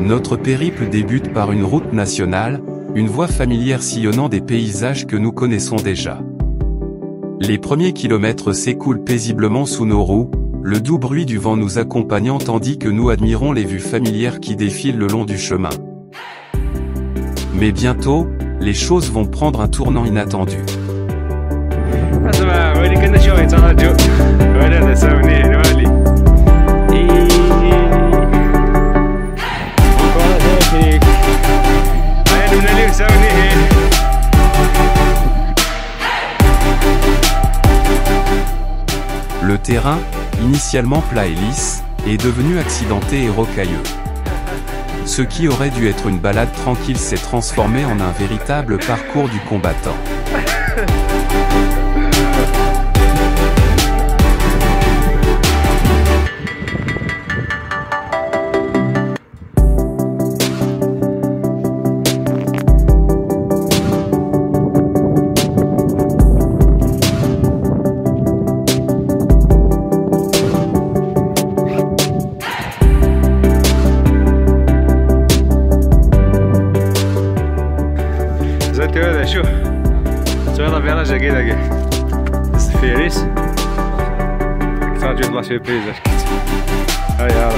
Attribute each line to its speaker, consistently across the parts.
Speaker 1: Notre périple débute par une route nationale, une voie familière sillonnant des paysages que nous connaissons déjà. Les premiers kilomètres s'écoulent paisiblement sous nos roues, le doux bruit du vent nous accompagnant tandis que nous admirons les vues familières qui défilent le long du chemin. Mais bientôt, les choses vont prendre un tournant inattendu. Le terrain, initialement plat et lisse, est devenu accidenté et rocailleux. Ce qui aurait dû être une balade tranquille s'est transformé en un véritable parcours du combattant.
Speaker 2: شوف صغيرة فيراج هكذا السفيريس كثر جوج لا سيربريز اش كنت هاي هذا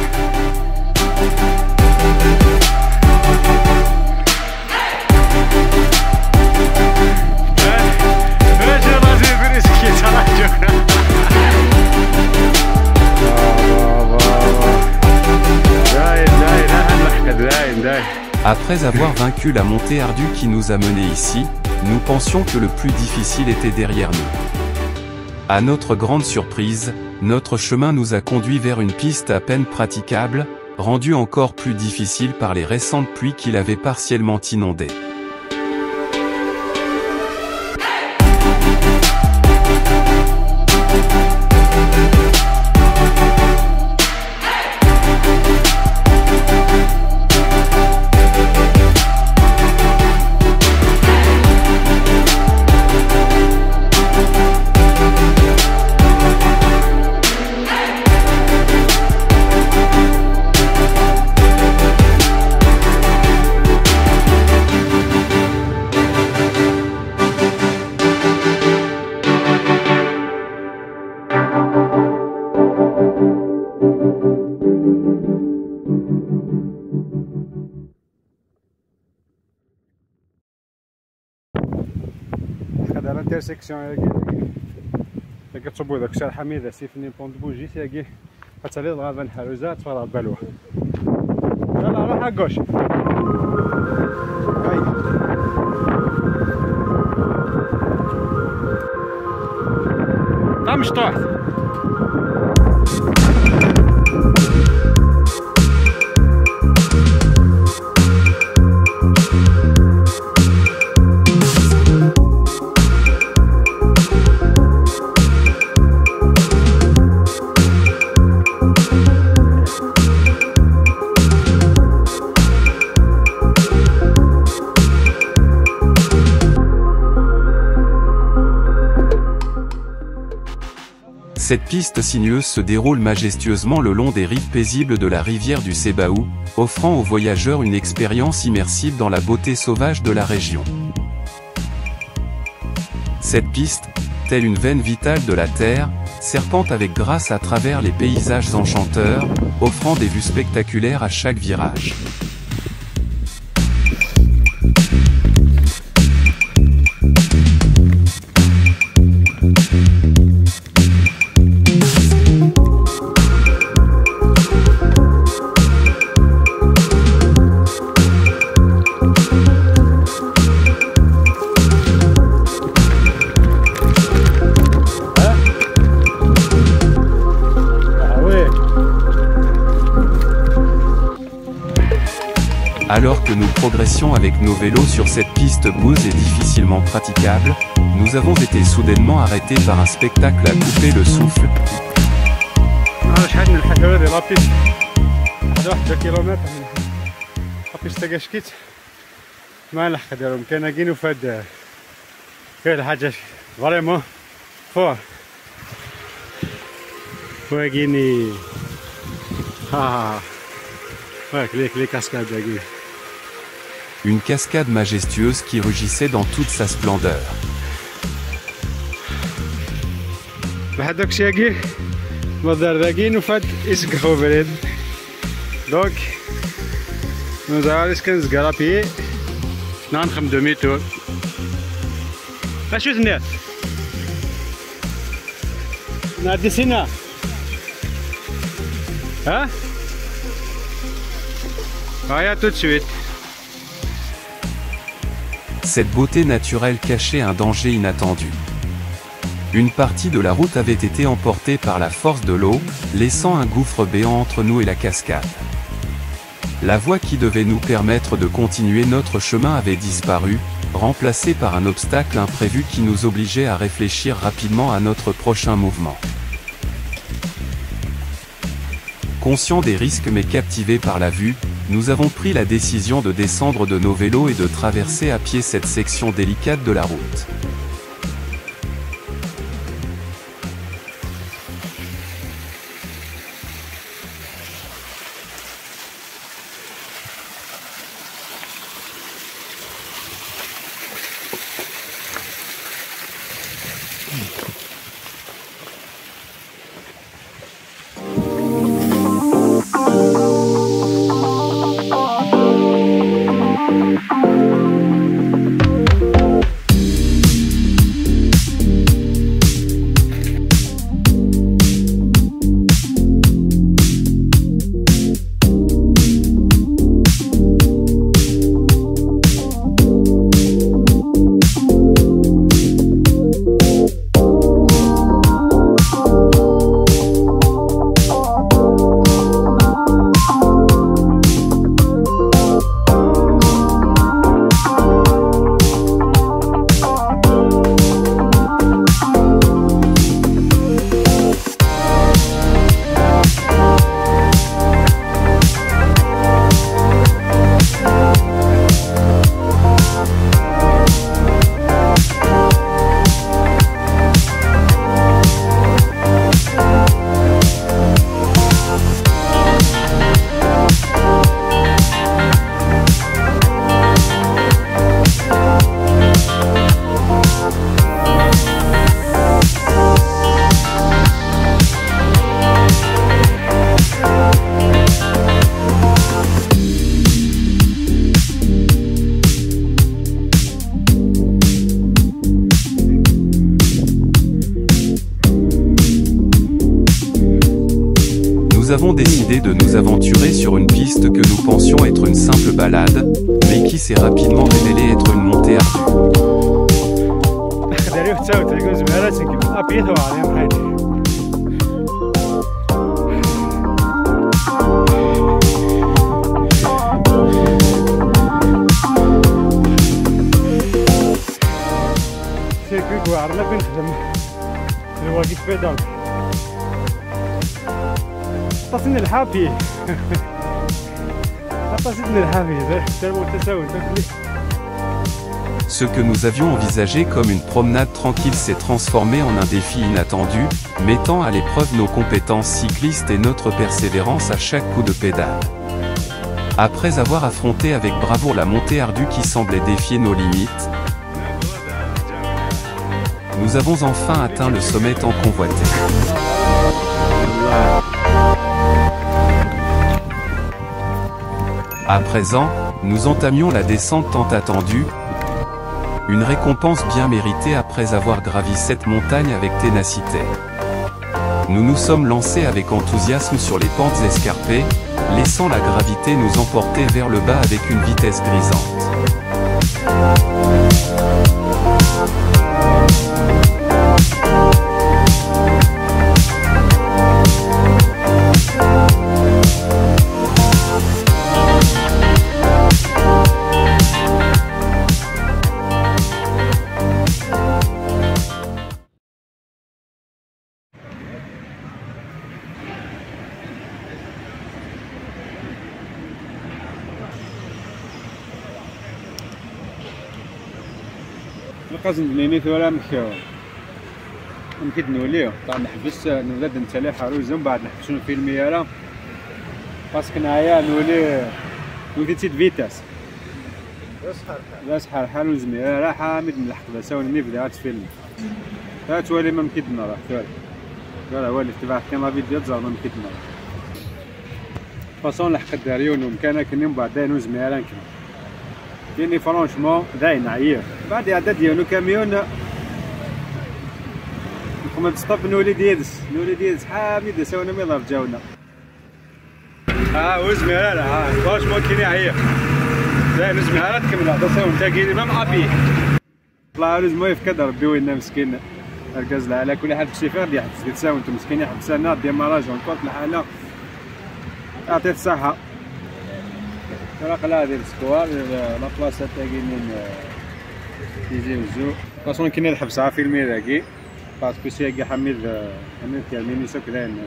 Speaker 2: اش لا سيربريز كي تراجعنا
Speaker 1: Après avoir vaincu la montée ardue qui nous a menés ici, nous pensions que le plus difficile était derrière nous. À notre grande surprise, notre chemin nous a conduits vers une piste à peine praticable, rendue encore plus difficile par les récentes pluies qui l'avaient partiellement inondée.
Speaker 2: هذا الانترسيكسيون هاكي كتصوبوا داك الشارع حميده سيفني بون بوجي هاكي غتسالي الغابه الحروزه تفرع بالوا يلا روح اكوش هاي طمش طاح
Speaker 1: Cette piste sinueuse se déroule majestueusement le long des rives paisibles de la rivière du Sebaou, offrant aux voyageurs une expérience immersive dans la beauté sauvage de la région. Cette piste, telle une veine vitale de la terre, serpente avec grâce à travers les paysages enchanteurs, offrant des vues spectaculaires à chaque virage. Alors que nous progressions avec nos vélos sur cette piste boueuse et difficilement praticable, nous avons été soudainement arrêtés par un spectacle à couper le souffle.
Speaker 2: 1 كيلومتر من خفيش تاكاشكيت مع الحق ديالهم كاينين فهاد الحاجة فريمون فور وكيني les cascades.
Speaker 1: Une cascade majestueuse qui rugissait dans toute sa splendeur.
Speaker 2: Donc, nous allons à pied. Nous allons demi-tour. Qu'est-ce que tu dis? Hein? Regarde tout de suite.
Speaker 1: Cette beauté naturelle cachait un danger inattendu. Une partie de la route avait été emportée par la force de l'eau, laissant un gouffre béant entre nous et la cascade. La voie qui devait nous permettre de continuer notre chemin avait disparu, remplacée par un obstacle imprévu qui nous obligeait à réfléchir rapidement à notre prochain mouvement. Conscients des risques mais captivés par la vue, nous avons pris la décision de descendre de nos vélos et de traverser à pied cette section délicate de la route. Nous avons décidé de nous aventurer sur une piste que nous pensions être une simple balade, mais qui s'est rapidement révélée être une montée ardue. Ce que nous avions envisagé comme une promenade tranquille s'est transformé en un défi inattendu, mettant à l'épreuve nos compétences cyclistes et notre persévérance à chaque coup de pédale. Après avoir affronté avec bravoure la montée ardue qui semblait défier nos limites, nous avons enfin atteint le sommet tant convoité. À présent, nous entamions la descente tant attendue, une récompense bien méritée après avoir gravi cette montagne avec ténacité. Nous nous sommes lancés avec enthousiasme sur les pentes escarpées, laissant la gravité nous emporter vers le bas avec une vitesse grisante.
Speaker 2: قصد ميميت ولا ممكن نوليو طبعا نحبس نولد نتالي حروز ومن بعد نحبسو في الميارة باسكو نهايا نولي تيد فيتاس لا شحال حال وزميرة راه حامد من الحق بس وني بدا تفيلم تولي ما ممكن نراه تولي هو اللي تبع كان لا فيديو تزار ما ممكن نراه فاصون لحق الداريون ومكانك كني من بعد داين وزميرة نكمل كيني فرونشمون داين عيير بعد عدد ديالو كاميون كما تستوب نولي ديدس حامد ساونا مي ضرب جاونا وزميرة فرونشمون كيني عيير داين وزميرة تكمل هذا ساو نتا كيني ما معبيه طلع لازم يفكد ربي وينا مسكين الكاز على كل حال بسيفير ديال حبس تساو انتم مسكين حبسنا ديال مراجع نقول الحاله يعطيه الصحه راه ديال السكوار لا بلاصه تاع كاينين يجيو الزو فاصون كاين الحبس في الميراكي باسكو سي حميد تاع مينيسو كداين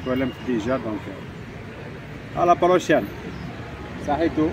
Speaker 2: ولا ديجا دونك على بروشين صحيتو.